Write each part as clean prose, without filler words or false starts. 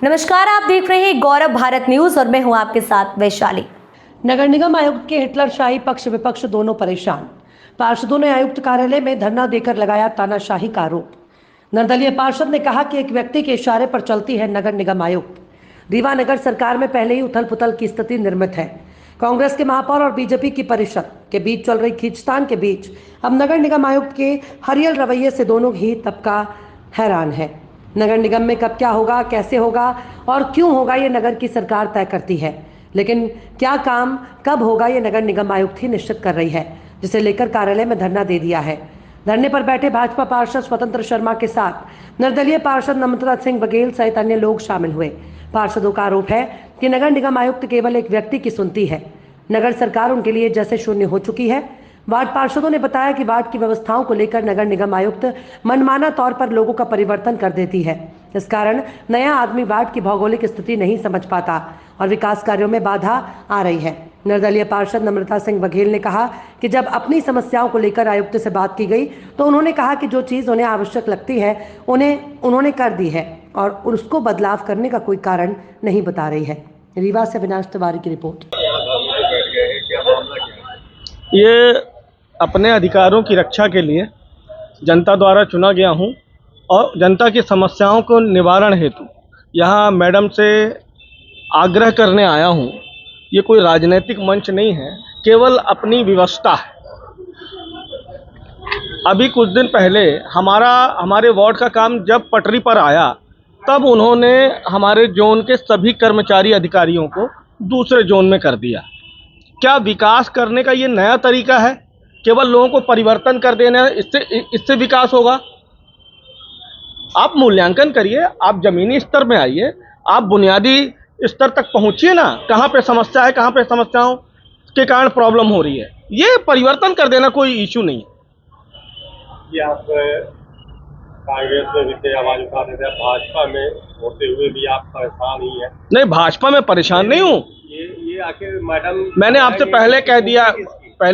नमस्कार, आप देख रहे हैं गौरव भारत न्यूज और मैं हूं आपके साथ वैशाली। नगर निगम आयुक्त के हिटलरशाही पक्ष विपक्ष दोनों परेशान। पार्षदों ने आयुक्त कार्यालय में धरना देकर लगाया तानाशाही का आरोप। निर्दलीय पार्षद ने कहा कि एक व्यक्ति के इशारे पर चलती है नगर निगम आयुक्त। रीवा नगर सरकार में पहले ही उथल पुथल की स्थिति निर्मित है। कांग्रेस के महापौर और बीजेपी की परिषद के बीच चल रही खींचतान के बीच अब नगर निगम आयुक्त के हरियल रवैये से दोनों ही तबका हैरान है। नगर निगम में कब क्या होगा, कैसे होगा और क्यों होगा, ये नगर की सरकार तय करती है, लेकिन क्या काम कब होगा ये नगर निगम आयुक्त ही निश्चित कर रही है, जिसे लेकर कार्यालय में धरना दे दिया है। धरने पर बैठे भाजपा पार्षद स्वतंत्र शर्मा के साथ निर्दलीय पार्षद नम्रता सिंह बघेल सहित अन्य लोग शामिल हुए। पार्षदों का आरोप है कि नगर निगम आयुक्त केवल एक व्यक्ति की सुनती है। नगर सरकार उनके लिए जैसे शून्य हो चुकी है। वार्ड पार्षदों ने बताया कि वार्ड की व्यवस्थाओं को लेकर नगर निगम आयुक्त मनमाना तौर पर लोगों का परिवर्तन कर देती है। इस कारण नया आदमी वार्ड की भौगोलिक स्थिति नहीं समझ पाता और विकास कार्यों में बाधा आ रही है। निर्दलीय पार्षद नम्रता सिंह बघेल ने कहा कि जब अपनी समस्याओं को लेकर आयुक्त से बात की गई तो उन्होंने कहा कि जो चीज़ उन्हें आवश्यक लगती है उन्होंने कर दी है और उसको बदलाव करने का कोई कारण नहीं बता रही है। रीवा से विनाश तिवारी की रिपोर्ट। ये अपने अधिकारों की रक्षा के लिए जनता द्वारा चुना गया हूँ और जनता की समस्याओं को निवारण हेतु यहाँ मैडम से आग्रह करने आया हूँ। ये कोई राजनीतिक मंच नहीं है, केवल अपनी व्यवस्था है। अभी कुछ दिन पहले हमारे वार्ड का काम जब पटरी पर आया तब उन्होंने हमारे जोन के सभी कर्मचारी अधिकारियों को दूसरे जोन में कर दिया। क्या विकास करने का ये नया तरीका है? केवल लोगों को परिवर्तन कर देना, इससे विकास होगा? आप मूल्यांकन करिए, आप जमीनी स्तर में आइए, आप बुनियादी स्तर तक पहुंचिए ना। कहाँ पे समस्या है, कहाँ पे समस्याओं के कारण प्रॉब्लम हो रही है, ये परिवर्तन कर देना कोई इशू नहीं है। ये आप कांग्रेस में भी थे, आवाज उठाते थे, भाजपा में होते हुए भी आप परेशान ही हैं। नहीं, भाजपा में परेशान नहीं हूँ। ये आखिर मैडम, मैंने आपसे पहले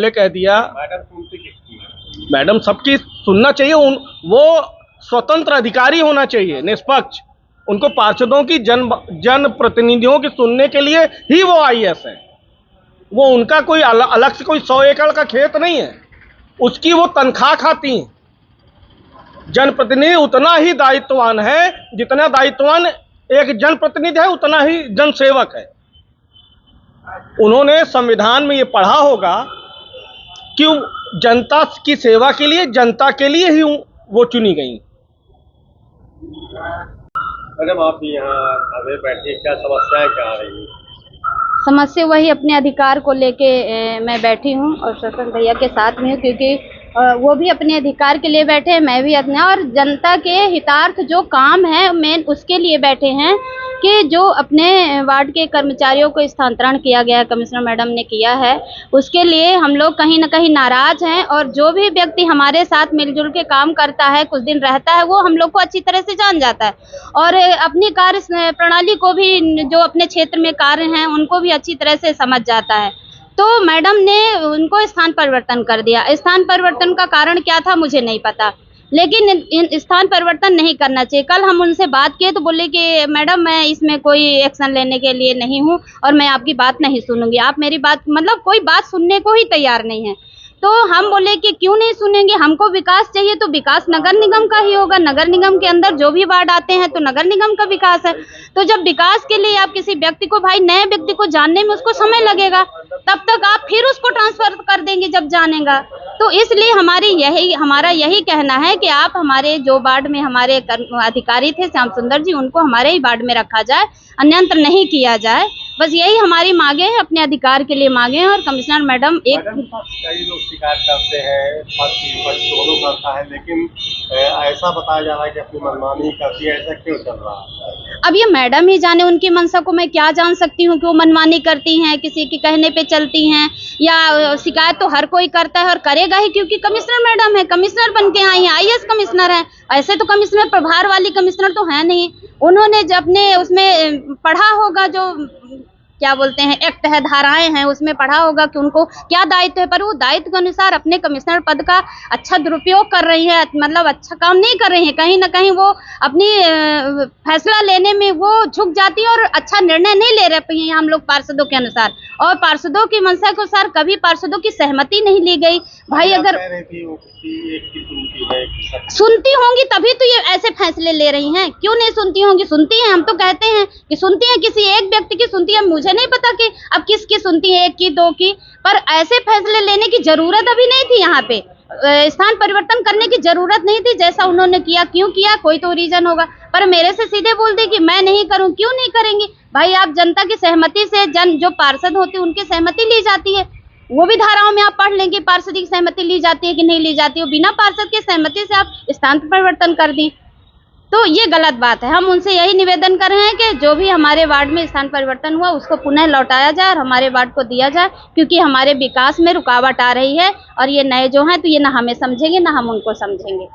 कह दिया मैडम सुनती किसकी? मैडम सबकी सुनना चाहिए। वो स्वतंत्र अधिकारी होना चाहिए, निष्पक्ष। उनको पार्षदों की जन प्रतिनिधियों की सुनने के लिए ही वो आईएएस है। वो उनका कोई अलग से कोई 100 एकड़ का खेत नहीं है, उसकी वो तनख्वाह खाती हैं। जनप्रतिनिधि उतना ही दायित्ववान है जितना दायित्ववान एक जनप्रतिनिधि है, उतना ही जनसेवक है। उन्होंने संविधान में ये पढ़ा होगा कि जनता की सेवा के लिए, जनता के लिए ही वो चुनी गई। मैडम, आप यहाँ हमें बैठे, क्या समस्याएं क्या आ रही है? समस्या वही अपने अधिकार को लेके मैं बैठी हूँ और शोषण भैया के साथ में हूँ, क्योंकि वो भी अपने अधिकार के लिए बैठे हैं, मैं भी अपने, और जनता के हितार्थ जो काम है मेन उसके लिए बैठे हैं कि जो अपने वार्ड के कर्मचारियों को स्थानांतरण किया गया, कमिश्नर मैडम ने किया है, उसके लिए हम लोग कहीं ना कहीं नाराज हैं। और जो भी व्यक्ति हमारे साथ मिलजुल के काम करता है, कुछ दिन रहता है, वो हम लोग को अच्छी तरह से जान जाता है और अपनी कार्य प्रणाली को भी, जो अपने क्षेत्र में कार्य हैं उनको भी अच्छी तरह से समझ जाता है। तो मैडम ने उनको स्थान परिवर्तन कर दिया। स्थान परिवर्तन का कारण क्या था मुझे नहीं पता, लेकिन स्थान परिवर्तन नहीं करना चाहिए। कल हम उनसे बात किए तो बोले कि मैडम मैं इसमें कोई एक्शन लेने के लिए नहीं हूँ और मैं आपकी बात नहीं सुनूंगी। आप मेरी बात, मतलब कोई बात सुनने को ही तैयार नहीं है। तो हम बोले कि क्यों नहीं सुनेंगे, हमको विकास चाहिए तो विकास नगर निगम का ही होगा। नगर निगम के अंदर जो भी वार्ड आते हैं तो नगर निगम का विकास है। तो जब विकास के लिए आप किसी व्यक्ति को, भाई नए व्यक्ति को जानने में उसको समय लगेगा, तब तक आप फिर उसको ट्रांसफर कर देंगे जब जानेगा। तो इसलिए हमारा यही कहना है कि आप हमारे जो वार्ड में हमारे अधिकारी थे श्याम सुंदर जी, उनको हमारे ही वार्ड में रखा जाए, अन्यंत्र नहीं किया जाए। बस यही हमारी मांगे हैं, अपने अधिकार के लिए मांगे हैं। और कमिश्नर मैडम कई लोग शिकायत करते हैं, पक्ष दोनों करता है, लेकिन ऐसा बताया जा रहा है कि अपनी मनमानी करती है, ऐसा क्यों चल रहा है? अब ये मैडम ही जाने, उनकी मंशा को मैं क्या जान सकती हूँ कि वो मनमानी करती हैं, किसी के कहने पे चलती हैं, या शिकायत तो हर कोई करता है और करेगा ही, क्योंकि कमिश्नर मैडम है, कमिश्नर बन के आई हैं, आईएएस कमिश्नर है। ऐसे तो कमिश्नर प्रभार वाली कमिश्नर तो है नहीं। उन्होंने जब अपने उसमें पढ़ा होगा, जो क्या बोलते हैं एक्ट है, धाराएं हैं, उसमें पढ़ा होगा कि उनको क्या दायित्व है, पर वो दायित्व के अनुसार अपने कमिश्नर पद का अच्छा दुरुपयोग कर रही है, मतलब अच्छा काम नहीं कर रही है। कहीं ना कहीं वो अपनी फैसला लेने में वो झुक जाती है और अच्छा निर्णय नहीं ले रहे हैं हम लोग पार्षदों के अनुसार, और पार्षदों की मंशा के अनुसार कभी पार्षदों की सहमति नहीं ली गई। भाई अगर सुनती होंगी तभी तो ये ऐसे फैसले ले रही हैं, क्यों नहीं सुनती होंगी? सुनती हैं, हम तो कहते हैं कि सुनती हैं, किसी एक व्यक्ति की सुनती है, मुझे नहीं पता कि अब किसकी सुनती है, एक की, दो की, पर ऐसे फैसले लेने की जरूरत अभी नहीं थी। यहाँ पे स्थान परिवर्तन करने की जरूरत नहीं थी, जैसा उन्होंने किया। क्यों किया? कोई तो रीजन होगा, पर मेरे से सीधे बोल दी कि मैं नहीं करूं। क्यों नहीं करेंगी भाई? आप जनता की सहमति से, जन जो पार्षद होते हैं उनकी सहमति ली जाती है, वो भी धाराओं में आप पढ़ लेंगे पार्षद की सहमति ली जाती है कि नहीं ली जाती है। बिना पार्षद की सहमति से आप स्थान परिवर्तन कर दी तो ये गलत बात है। हम उनसे यही निवेदन कर रहे हैं कि जो भी हमारे वार्ड में स्थान परिवर्तन हुआ उसको पुनः लौटाया जाए और हमारे वार्ड को दिया जाए, क्योंकि हमारे विकास में रुकावट आ रही है और ये नए जो हैं तो ये ना हमें समझेंगे ना हम उनको समझेंगे।